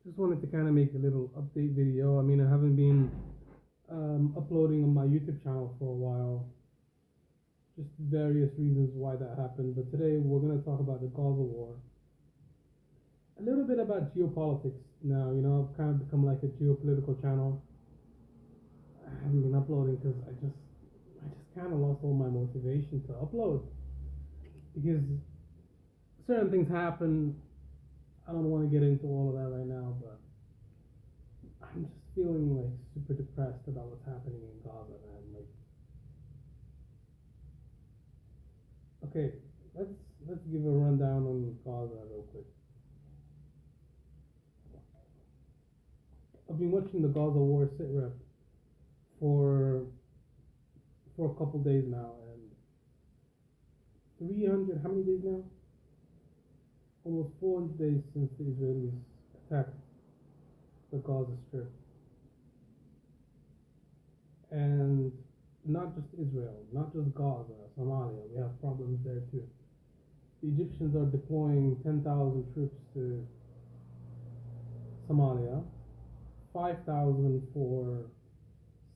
Just wanted to kind of make a little update video. I mean, I haven't been uploading on my YouTube channel for a while, just various reasons why that happened. But today we're going to talk about the Gaza war, a little bit about geopolitics. Now, I've kind of become like a geopolitical channel. I haven't been uploading because I just kind of lost all my motivation to upload because certain things happen. I don't want to get into all of that right now, but I'm just feeling like super depressed about what's happening in Gaza, man. Like, okay, let's let's give a rundown on Gaza real quick. I've been watching the Gaza war sit rep for a couple days now, and 300. How many days now? Almost 400 days since the Israelis attacked the Gaza Strip, and not just Israel, not just Gaza, Somalia. We have problems there too. The Egyptians are deploying 10,000 troops to Somalia, 5,000 for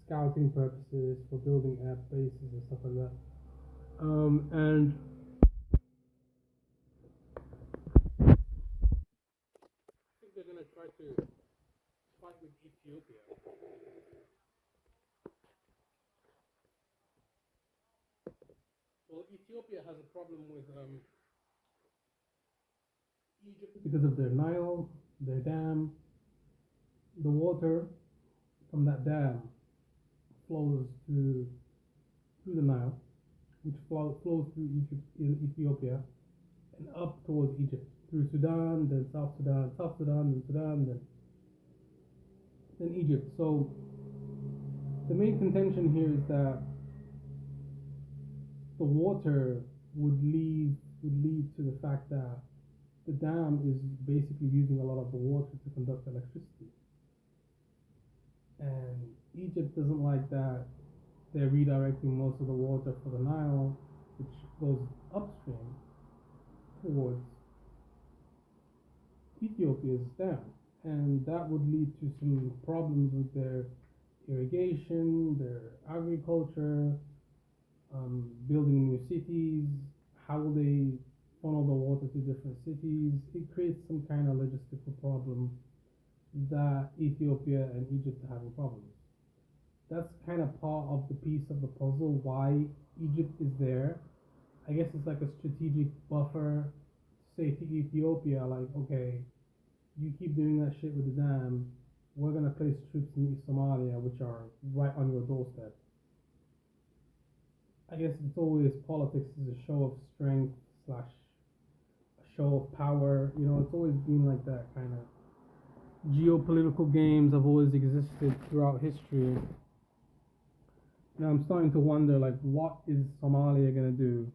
scouting purposes, for building air bases and stuff like that. And I think they're gonna try to fight with Ethiopia. Well, Ethiopia has a problem with Egypt because of their Nile, their dam. The water from that dam flows through the Nile, which flows through Egypt, in Ethiopia, and up towards Egypt, through Sudan, then South Sudan, then Sudan, then Egypt. So the main contention here is that the water would lead to the fact that the dam is basically using a lot of the water to conduct electricity, and Egypt doesn't like that. They're redirecting most of the water for the Nile, which goes upstream towards Ethiopia's dam, and that would lead to some problems with their irrigation, their agriculture, building new cities. How will they funnel the water to different cities? It creates some kind of logistical problem that Ethiopia and Egypt are having problems. That's kind of part of the piece of the puzzle why Egypt is there. I guess it's like a strategic buffer to say to Ethiopia, like, okay, you keep doing that shit with the dam, we're gonna place troops in East Somalia, which are right on your doorstep. I guess it's always politics is a show of strength slash a show of power. It's always been like that kind of geopolitical games have always existed throughout history. Now I'm starting to wonder, like, what is Somalia gonna do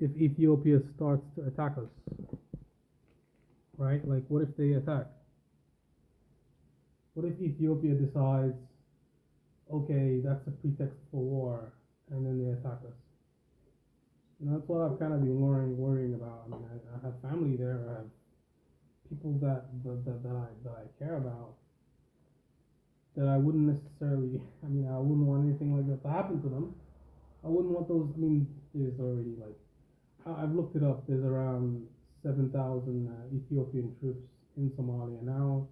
if Ethiopia starts to attack us? Right? Like, what if they attack? What if Ethiopia decides, okay, that's a pretext for war, and then they attack us? That's what I've kind of been worrying about. I mean, I have family there. I have people that I care about. That I wouldn't necessarily. I mean, I wouldn't want anything like that to happen to them. I wouldn't want those. I mean, there's already like I've looked it up. There's around 7,000 Ethiopian troops in Somalia now,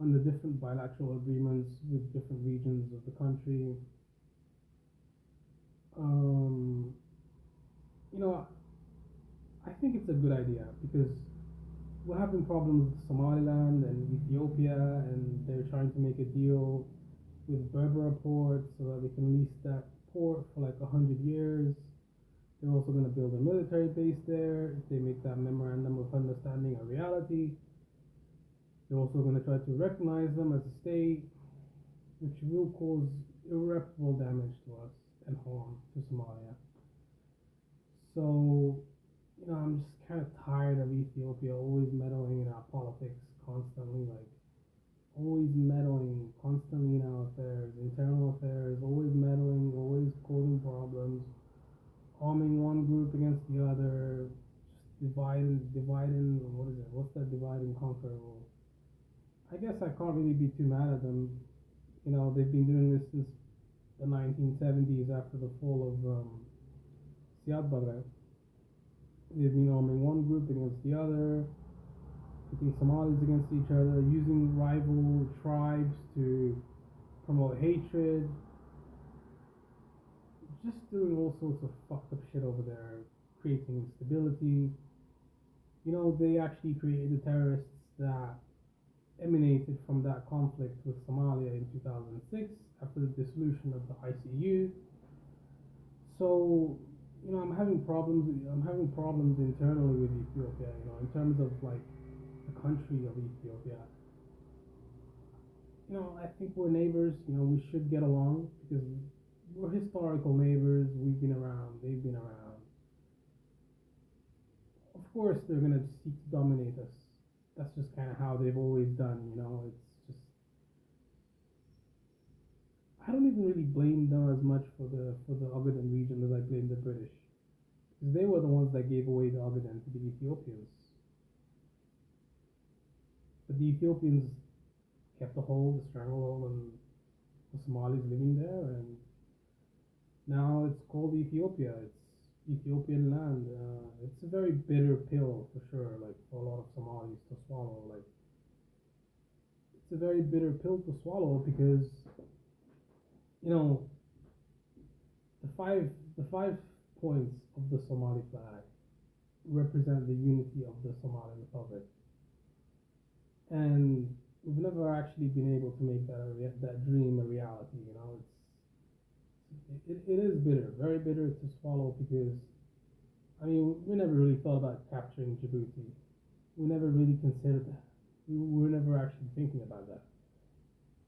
under different bilateral agreements with different regions of the country. Um, you know, I think it's a good idea because we're having problems with Somaliland and Ethiopia, and they're trying to make a deal with Berbera port so that they can lease that port for like 100 years. They're also going to build a military base there if they make that memorandum of understanding a reality. They're also going to try to recognize them as a state, which will cause irreparable damage to us and harm to Somalia. So, I'm just kind of tired of Ethiopia always meddling in our politics constantly, like always meddling constantly in our affairs, internal affairs, always meddling, always causing problems, arming one group against the other, just dividing, what is it? What's that divide and conquer rule? I guess I can't really be too mad at them. You know, they've been doing this since the 1970s after the fall of Siad Barre. They've been arming one group against the other, pitting Somalis against each other, using rival tribes to promote hatred, just doing all sorts of fucked up shit over there, creating instability. You know, they actually created the terrorists that emanated from that conflict with Somalia in 2006 after the dissolution of the ICU. So, you know, I'm having problems. I'm having problems internally with Ethiopia. You know, in terms of like the country of Ethiopia. You know, I think we're neighbors. You know, we should get along because we're historical neighbors. We've been around. They've been around. Of course, they're gonna seek to dominate us. That's just kind of how they've always done. You know, it's just I don't even really blame them as much for the Ogaden region as I blame the British because they were the ones that gave away the Ogaden to the Ethiopians. But the Ethiopians kept a hold, a stranglehold on the Somalis living there, and now it's called Ethiopia. It's Ethiopian land. It's a very bitter pill for sure, like for a lot of Somalis to swallow. Like it's a very bitter pill to swallow because you know the five the 5 points of the Somali flag represent the unity of the Somali Republic, and we've never actually been able to make that dream a reality. You know, it is bitter, very bitter to swallow because I mean we never really thought about capturing Djibouti. We never really considered that. We were never actually thinking about that.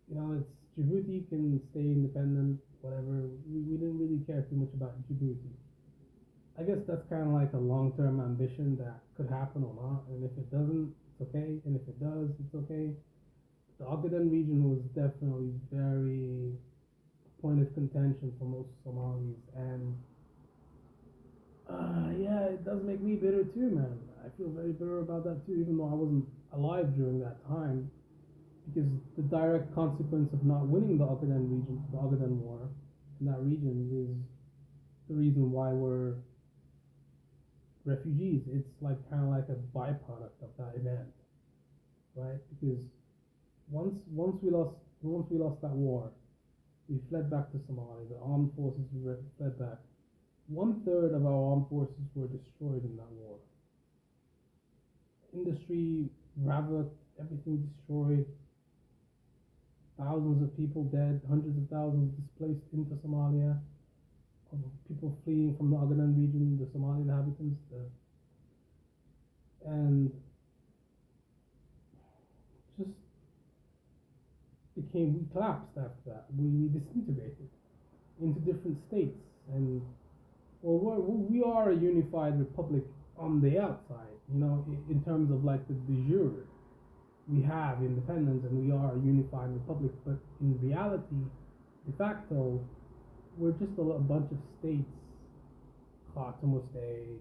You know, it's Djibouti can stay independent, whatever. We didn't really care too much about Djibouti. I guess that's kind of like a long-term ambition that could happen or not, and if it doesn't, it's okay, and if it does, it's okay. The Ogaden region was definitely very point of contention for most Somalis, and yeah, it does make me bitter too, man. I feel very bitter about that too, even though I wasn't alive during that time, because the direct consequence of not winning the Ogaden region, the Ogaden War, in that region is the reason why we're refugees. It's like kind of like a byproduct of that event, right? Because once we lost that war, we fled back to Somalia. The armed forces fled back. 1/3 of our armed forces were destroyed in that war. Industry ravaged, everything destroyed. Thousands of people dead, hundreds of thousands displaced into Somalia. Of people fleeing from the Ogaden region, the Somali inhabitants, and just we collapsed after that. We disintegrated into different states, and well, we are a unified republic on the outside, you know, in terms of like the de jure. We have independence and we are a unified republic, but in reality, de facto, we're just a bunch of states. Khartoum State,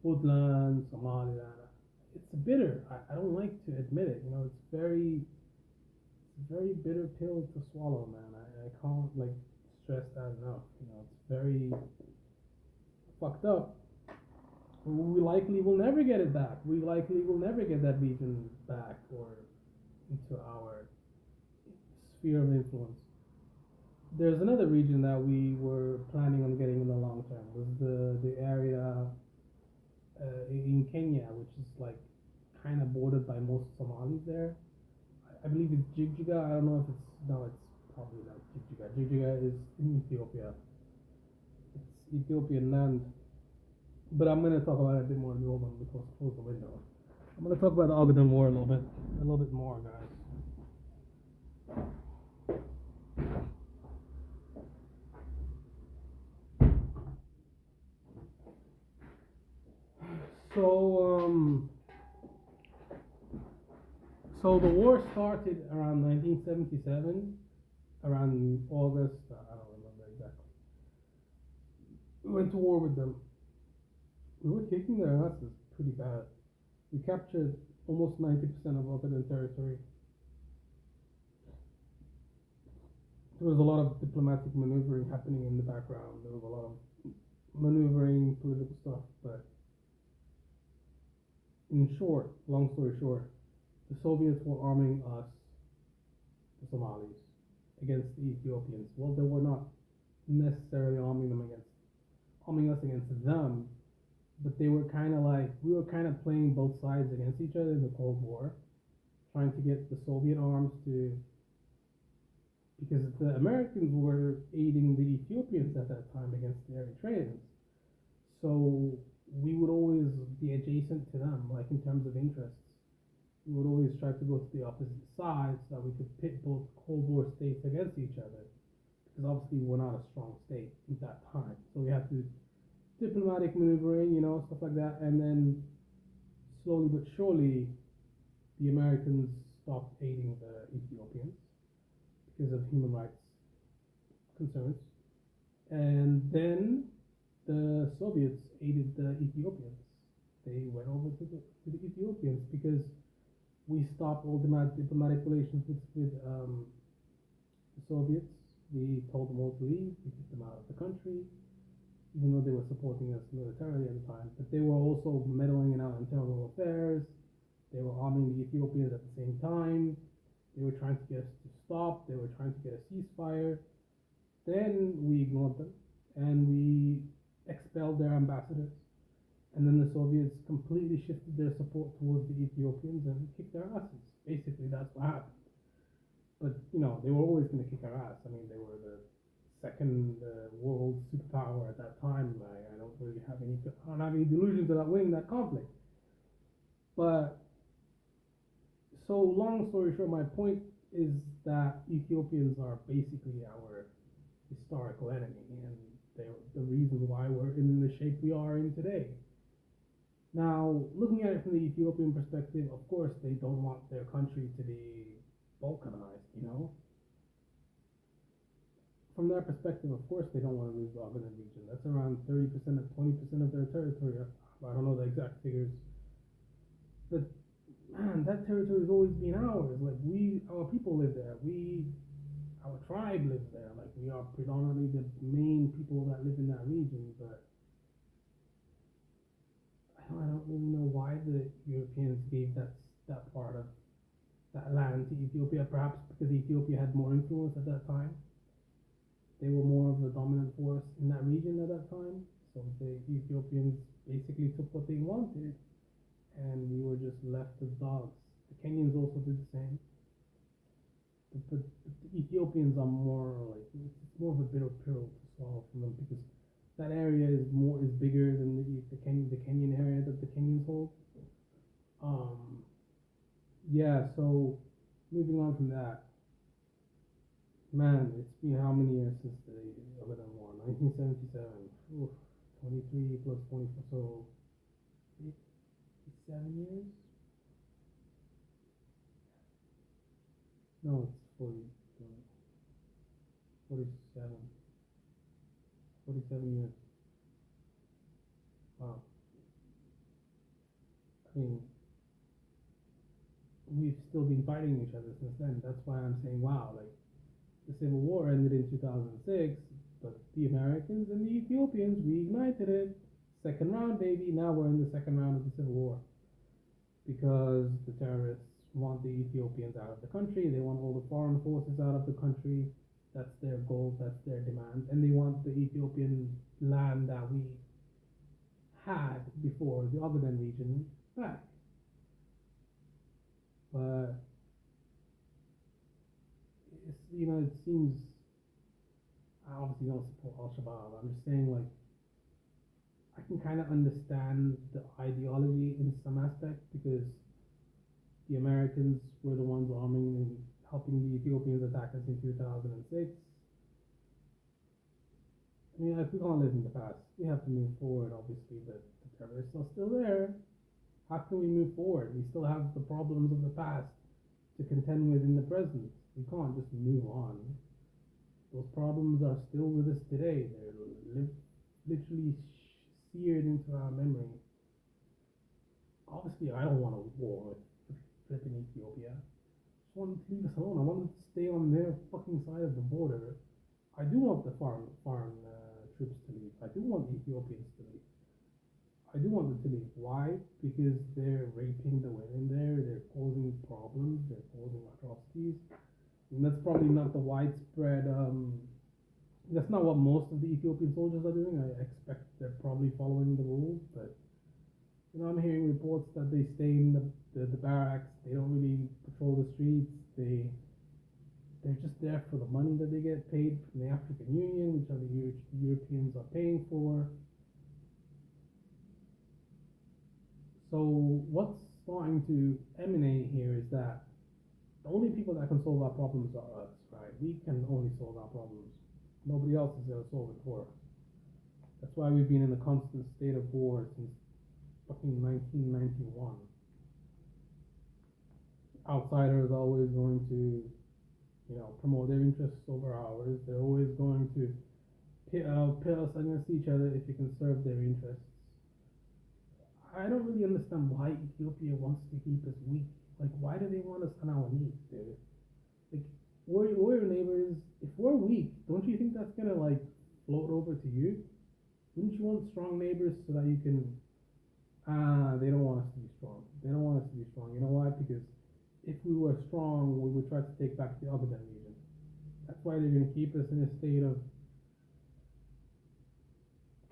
Puntland, Somaliland. It's bitter. I don't like to admit it. You know, it's a very bitter pill to swallow, man. I can't like stress that enough. You know, it's very fucked up. We likely will never get it back. We likely will never get that region back or into our sphere of influence. There's another region that we were planning on getting in the long term. Was the area in Kenya, which is like kind of bordered by most Somalis there. I believe it's Jigjiga. I don't know if it's no, it's probably not Jigjiga. Jigjiga is in Ethiopia. It's Ethiopian land. But I'm gonna talk about it a bit more in a moment because close the window. I'm gonna talk about the Ogaden War a little bit more, guys. So so the war started around 1977, around August. I don't remember exactly. We went to war with them. We were kicking their asses pretty bad. We captured almost 90% of Ogaden territory. There was a lot of diplomatic maneuvering happening in the background. There was a lot of maneuvering, political stuff. But in short, long story short, the Soviets were arming us, the Somalis, against the Ethiopians. Well, they were not necessarily arming us against them, but they were kind of like, we were kind of playing both sides against each other in the Cold War, trying to get the Soviet arms to, because the Americans were aiding the Ethiopians at that time against the Eritreans. So we would always be adjacent to them, like in terms of interests. We would always try to go to the opposite side so that we could pit both Cold War states against each other. Because obviously we're not a strong state at that time. So we had to diplomatic maneuvering, stuff like that. And then slowly but surely, the Americans stopped aiding the Ethiopians because of human rights concerns. And then the Soviets aided the Ethiopians. They went over to the Ethiopians because we stopped all diplomatic relations with the Soviets. We told them all to leave. We kicked them out of the country, even though they were supporting us militarily at the time. But they were also meddling in our internal affairs. They were arming the Ethiopians at the same time. They were trying to get us to stop. They were trying to get a ceasefire. Then we ignored them and we expelled their ambassadors. And then the Soviets completely shifted their support towards the Ethiopians and kicked their asses. Basically, that's what happened. But, they were always going to kick our ass. I mean, they were the second world superpower at that time. I don't really have any delusions about winning that conflict. But, so long story short, my point is that Ethiopians are basically our historical enemy, and they're the reason why we're in the shape we are in today. Now, looking at it from the Ethiopian perspective, of course, they don't want their country to be balkanized. From their perspective, of course, they don't want to lose the Ogaden region. That's around 30% or 20% of their territory. I don't know the exact figures. But, man, that territory has always been ours. Like, our people live there. Our tribe lives there. Like, we are predominantly the main people that live in that region, but I don't really know why the Europeans gave that part of that land to Ethiopia. Perhaps because Ethiopia had more influence at that time. They were more of the dominant force in that region at that time. So the Ethiopians basically took what they wanted, and we were just left as dogs. The Kenyans also did the same. But the Ethiopians are more like, it's more of a bitter pill to swallow for them, because that area is bigger than the Kenyan area that the Kenyans hold. Yeah, so moving on from that, man, it's been how many years since the Ogaden War? 1977. Oof, 23 plus 24, so 57 years? No, it's 40, 47. 47 years. Wow. I mean, we've still been fighting each other since then. That's why I'm saying, wow, like, the Civil War ended in 2006, but the Americans and the Ethiopians reignited it. Second round, baby. Now we're in the second round of the Civil War, because the terrorists want the Ethiopians out of the country. They want all the foreign forces out of the country. That's their goal. That's their demand. And they want the Ethiopian land that we had before, the Ogaden region, back. But it seems, I obviously don't support Al-Shabaab. I'm just saying, like, I can kind of understand the ideology in some aspect, because the Americans were the ones arming and helping the Ethiopians attack us in 2006. I mean, we can't live in the past. We have to move forward, obviously, but the terrorists are still there. How can we move forward? We still have the problems of the past to contend with in the present. We can't just move on. Those problems are still with us today. They're literally seared into our memory. Obviously, I don't want a war with flipping Ethiopia. I just want them to leave us alone. I want them to stay on their fucking side of the border. I do want the foreign troops to leave. I do want the Ethiopians to leave. I do want them to leave. Why? Because they're raping the women there. They're causing problems. They're causing atrocities. And that's probably not the widespread. That's not what most of the Ethiopian soldiers are doing. I expect they're probably following the rules, but I'm hearing reports that they stay in the barracks. They don't really patrol the streets. They're just there for the money that they get paid from the African Union, which are the Europeans are paying for. So what's starting to emanate here is that the only people that can solve our problems are us, right? We can only solve our problems. Nobody else is going to solve it for us. That's why we've been in a constant state of war since fucking 1991. Outsiders are always going to, promote their interests over ours. They're always going to pit us against each other if you can serve their interests. I don't really understand why Ethiopia wants to keep us weak. Like, why do they want us on our knees, dude? Like, we're neighbors. If we're weak, don't you think that's gonna like float over to you? Wouldn't you want strong neighbors so that you can? They don't want us to be strong. They don't want us to be strong. You know why? Because if we were strong, we would try to take back the Ogaden region. That's why they're gonna keep us in a state of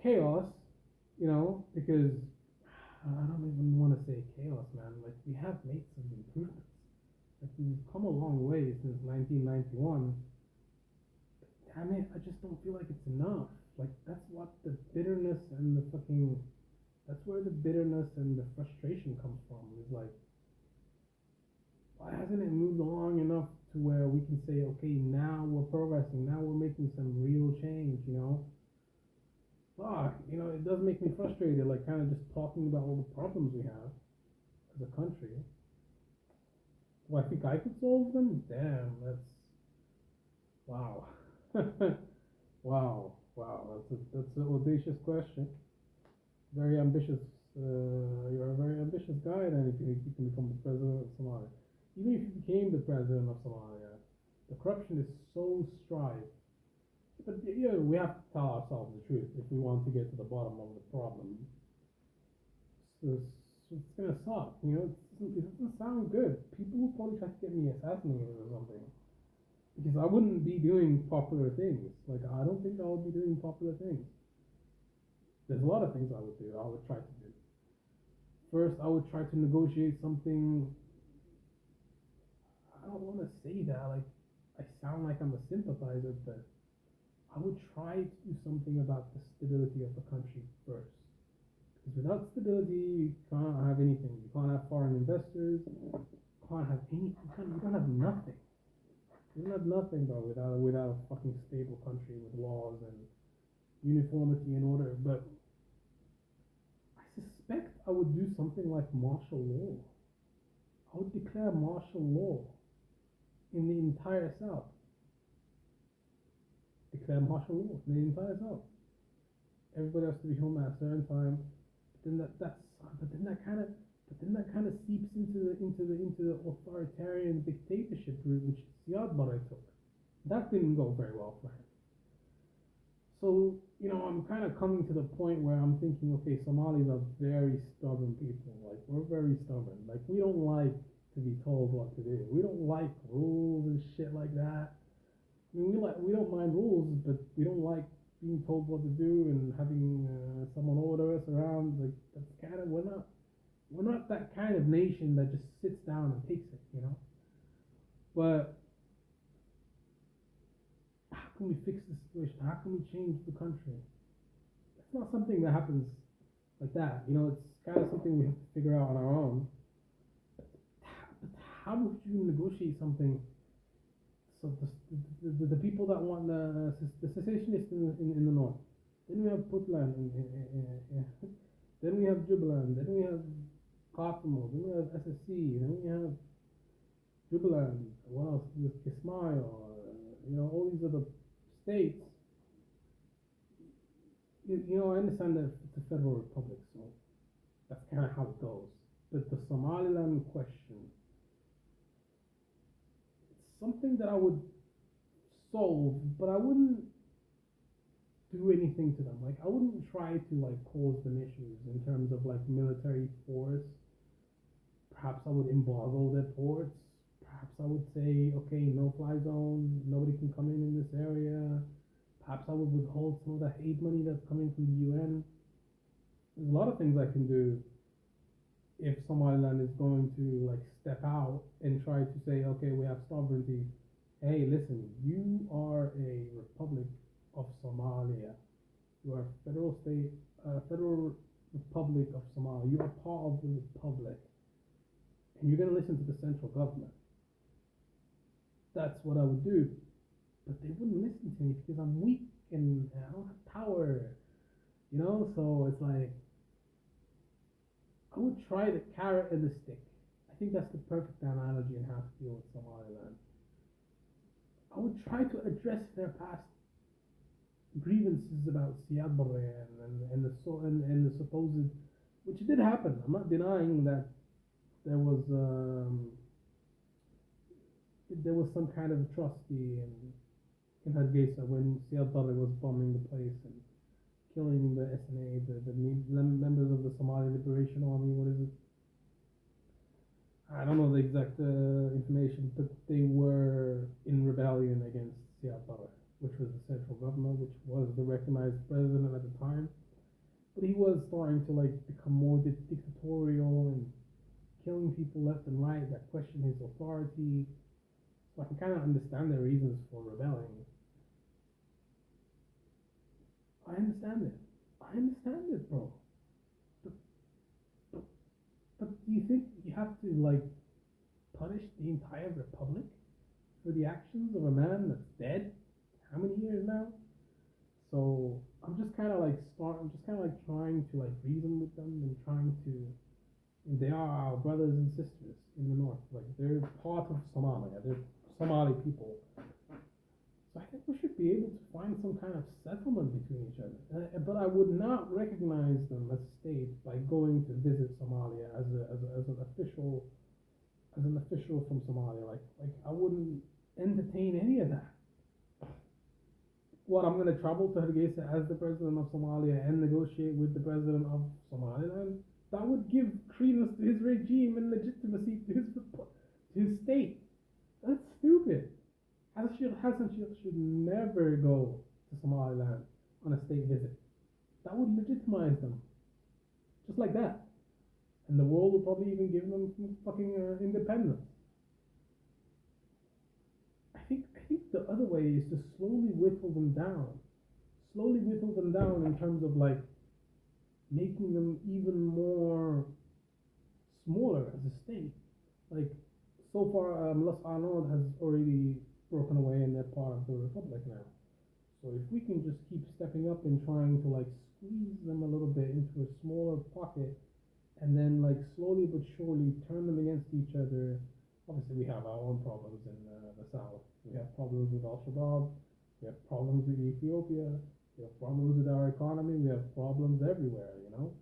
chaos. Because I don't even want to say chaos, man. Like, we have made some improvements. Like, we've come a long way since 1991. Damn it, I just don't feel like it's enough. Like, that's what the bitterness and the fucking. That's where the bitterness and the frustration comes from. Is like, why hasn't it moved along enough to where we can say, okay, now we're progressing, now we're making some real change. Fuck, it does make me frustrated, like kind of just talking about all the problems we have as a country. Do I think I could solve them? Damn, that's wow. Wow, that's an audacious question. Very ambitious. You're a very ambitious guy then if you can become the president of Somalia. Even if you became the president of Somalia, the corruption is so strive. But we have to tell ourselves the truth if we want to get to the bottom of the problem. So it's gonna suck, it doesn't sound good. People will probably try to get me assassinated or something. Because I wouldn't be doing popular things. Like, I don't think I would be doing popular things. There's a lot of things I would do, I would try to do. First, I would try to negotiate something. I don't want to say that, like, I sound like I'm a sympathizer, but I would try to do something about the stability of the country first. Because without stability, you can't have anything. You can't have foreign investors. You can't have anything. You don't have nothing. You don't have nothing, bro, without a fucking stable country with laws and uniformity and order. But I suspect I would do something like martial law. I would declare martial law in the entire South. Declare martial law in the entire South. Everybody has to be home at a certain time. But then that kind of seeps into the authoritarian dictatorship route which Siad Barre took. That didn't go very well for him. So I'm kind of coming to the point where I'm thinking, okay, Somalis are very stubborn people. Like, we're very stubborn. Like, we don't like to be told what to do. We don't like rules and shit like that. I mean, we don't mind rules, but we don't like being told what to do and having someone order us around. Like, that's kind of we're not that kind of nation that just sits down and takes it. But how can we fix the situation? How can we change the country? It's not something that happens like that. It's kind of something we have to figure out on our own. But how would you negotiate something? So the people that want the secessionists in the north. Then we have Puntland. Then we have Jubaland. Then we have Khartoum. Then we have SSC. Then we have Jubaland. What else? With Kismayo. All these other states. I understand that it's a federal republic, so that's kind of how it goes. But the Somaliland question, it's something that I would solve, but I wouldn't do anything to them. Like I wouldn't try to like cause them issues in terms of like military force. Perhaps I would embargo their ports. Perhaps I would say, okay, no fly zone, nobody can come in this area. Perhaps I would withhold some of the aid money that's coming from the UN. There's a lot of things I can do if Somaliland is going to like step out and try to say, okay, we have sovereignty. Hey, listen, you are a republic of Somalia. You are a federal republic of Somalia. You are part of the republic, and you're going to listen to the central government. That's what I would do. But they wouldn't listen to me because I'm weak and I don't have power, you know? So it's like, I would try the carrot and the stick. I think that's the perfect analogy in how to deal with Somaliland. I would try to address their past grievances about Siad Barre and the supposed, which did happen. I'm not denying that there was some kind of atrocity in Hargeisa when Siad Barre was bombing the place and killing the SNA, the members of the Somali Liberation Army. What is it? I don't know the exact information, but they were in rebellion against Siad Barre, which was the central government, which was the recognized president at the time. But he was starting to like become more dictatorial and killing people left and right that question his authority. So I can kind of understand their reasons for rebelling. I understand it. I understand it, bro. But, but, but do you think you have to like punish the entire republic for the actions of a man that's dead? How many years now? So I'm just kind of like trying to like reason with them and trying to. And they are our brothers and sisters in the north. Like they're part of Somalia. They're Somali people. So I think we should be able to find some kind of settlement between each other. But I would not recognize them as a state by going to visit Somalia as an official from Somalia. Like I wouldn't entertain any of that. What, I'm gonna travel to Hargeisa as the president of Somalia and negotiate with the president of Somaliland? That would give credence to his regime and legitimacy to his state. That's stupid. Hassan Sheikh should never go to Somaliland on a state visit. That would legitimize them, just like that. And the world will probably even give them fucking independence. I think the other way is to slowly whittle them down in terms of like making them even more smaller as a state. Like so far, Las Anod has already broken away and they're part of the republic now. So if we can just keep stepping up and trying to like squeeze them a little bit into a smaller pocket, and then like slowly but surely turn them against each other. Obviously, we have our own problems in the south. We have problems with Al Shabaab. We have problems with Ethiopia. We have problems with our economy. We have problems everywhere. You know,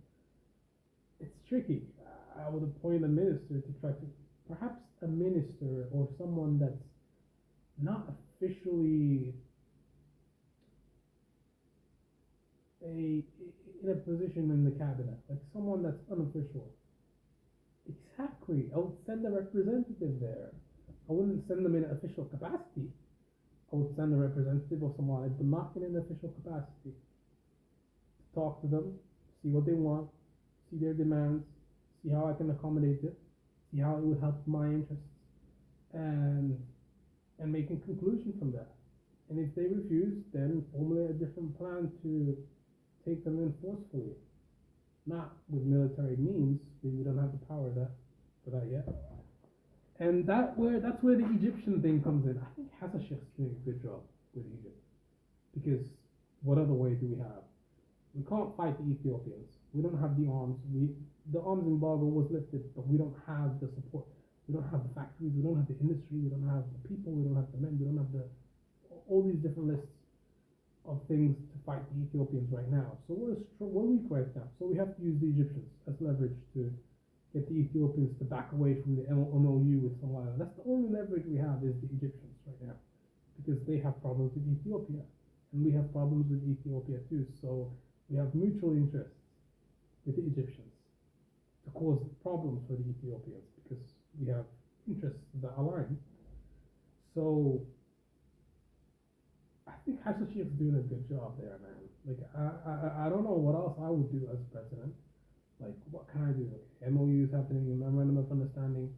it's tricky. I would appoint a minister to try to, perhaps a minister or someone that's not officially a in a position in the cabinet, like someone that's unofficial. Exactly. I would send a representative there. I wouldn't send them in an official capacity. I would send a representative of someone, but not in an official capacity. Talk to them, see what they want, see their demands, see how I can accommodate it, see how it would help my interests, and make a conclusion from that. And if they refuse, then formulate a different plan to take them in forcefully, not with military means. We don't have the power for that yet. And that's where the Egyptian thing comes in. I think Hassan Sheikh's doing a good job with Egypt, because what other way do we have? We can't fight the Ethiopians. We don't have the arms. The arms embargo was lifted, but we don't have the support. We don't have the factories. We don't have the industry. We don't have the people. We don't have the men. We don't have all these different lists of things to fight the Ethiopians right now. So we're weak right now. So we have to use the Egyptians as leverage to get the Ethiopians to back away from the MOU with Somalia. That's the only leverage we have is the Egyptians right now, because they have problems with Ethiopia, and we have problems with Ethiopia too. So we have mutual interests with the Egyptians to cause problems for the Ethiopians because we have interests that align. So I think Hashish is doing a good job there, man. Like I don't know what else I would do as president. Like what can I do? Okay, MOU is happening, memorandum of understanding.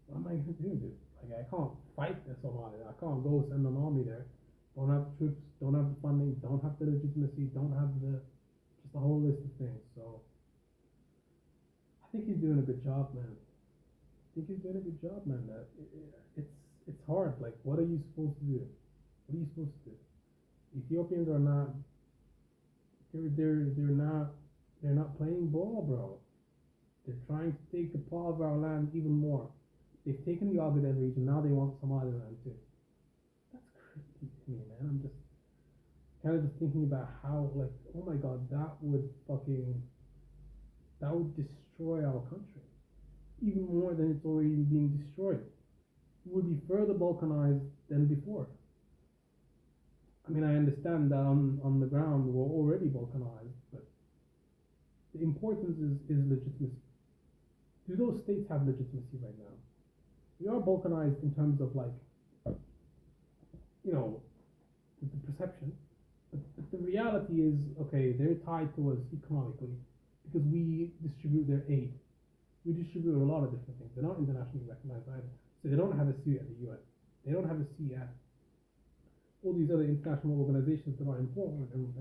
What am I gonna do, dude? Like I can't fight the Somalia. I can't go send an army there. Don't have troops, don't have the funding, don't have the legitimacy, don't have the just a whole list of things. So I think he's doing a good job, man. I think he's doing a good job, man. It's it's hard. Like, what are you supposed to do? What are you supposed to do? Ethiopians are not. They're not playing ball, bro. They're trying to take the paw of our land even more. They've taken the Ogaden region. Now they want Somaliland too. That's crazy to me, man. I'm just kind of just thinking about how, like, oh my god, that would destroy our country even more than it's already being destroyed. It would be further balkanized than before. I mean, I understand that on the ground we're already balkanized, but the importance is legitimacy. Do those states have legitimacy right now? We are balkanized in terms of like, you know, the perception, but the reality is, okay, they're tied to us economically because we distribute their aid. We distribute a lot of different things. They're not internationally recognized either. So they don't have a seat at the UN. They don't have a seat at all these other international organizations that are important, and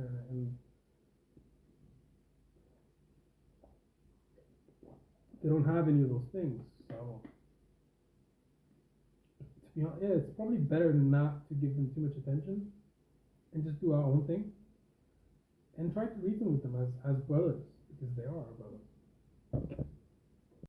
they don't have any of those things. So, to be honest, yeah, it's probably better not to give them too much attention and just do our own thing and try to reason with them as brothers because they are our brothers.